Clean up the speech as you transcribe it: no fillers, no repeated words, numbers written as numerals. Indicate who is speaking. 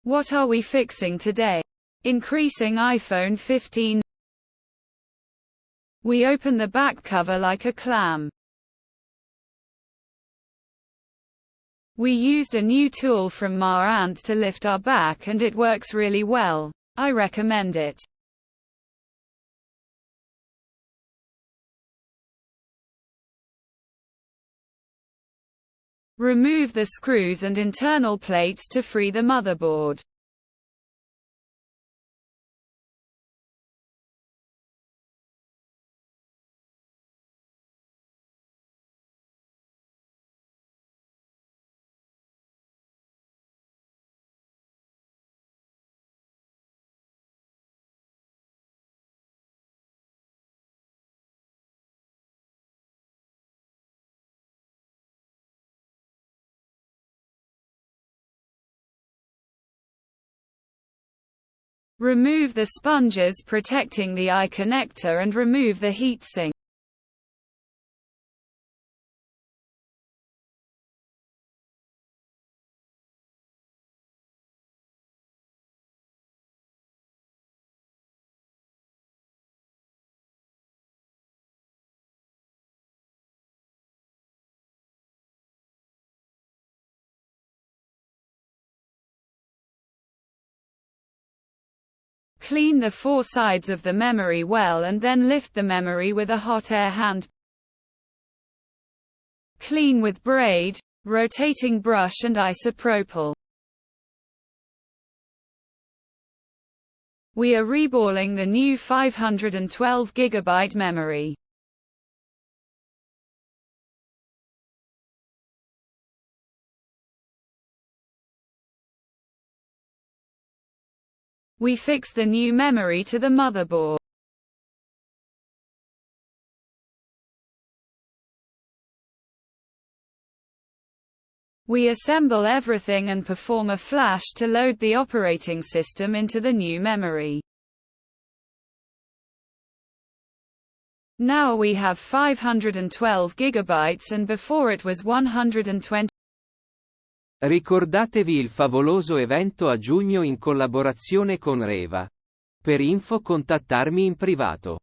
Speaker 1: What are we fixing today? Increasing iPhone 15. We open the back cover like a clam. We used a new tool from Ant to lift our back and it works really well. I recommend it. Remove the screws and internal plates to free the motherboard. Remove the sponges protecting the eye connector and remove the heatsink. Clean the four sides of the memory well and then lift the memory with a hot air hand. Clean with braid, rotating brush and isopropyl. We are reballing the new 512 GB memory. We fix the new memory to the motherboard. We assemble everything and perform a flash to load the operating system into the new memory. Now we have 512 GB and before it was 120.
Speaker 2: Ricordatevi il favoloso evento a giugno in collaborazione con Reva. Per info contattarmi in privato.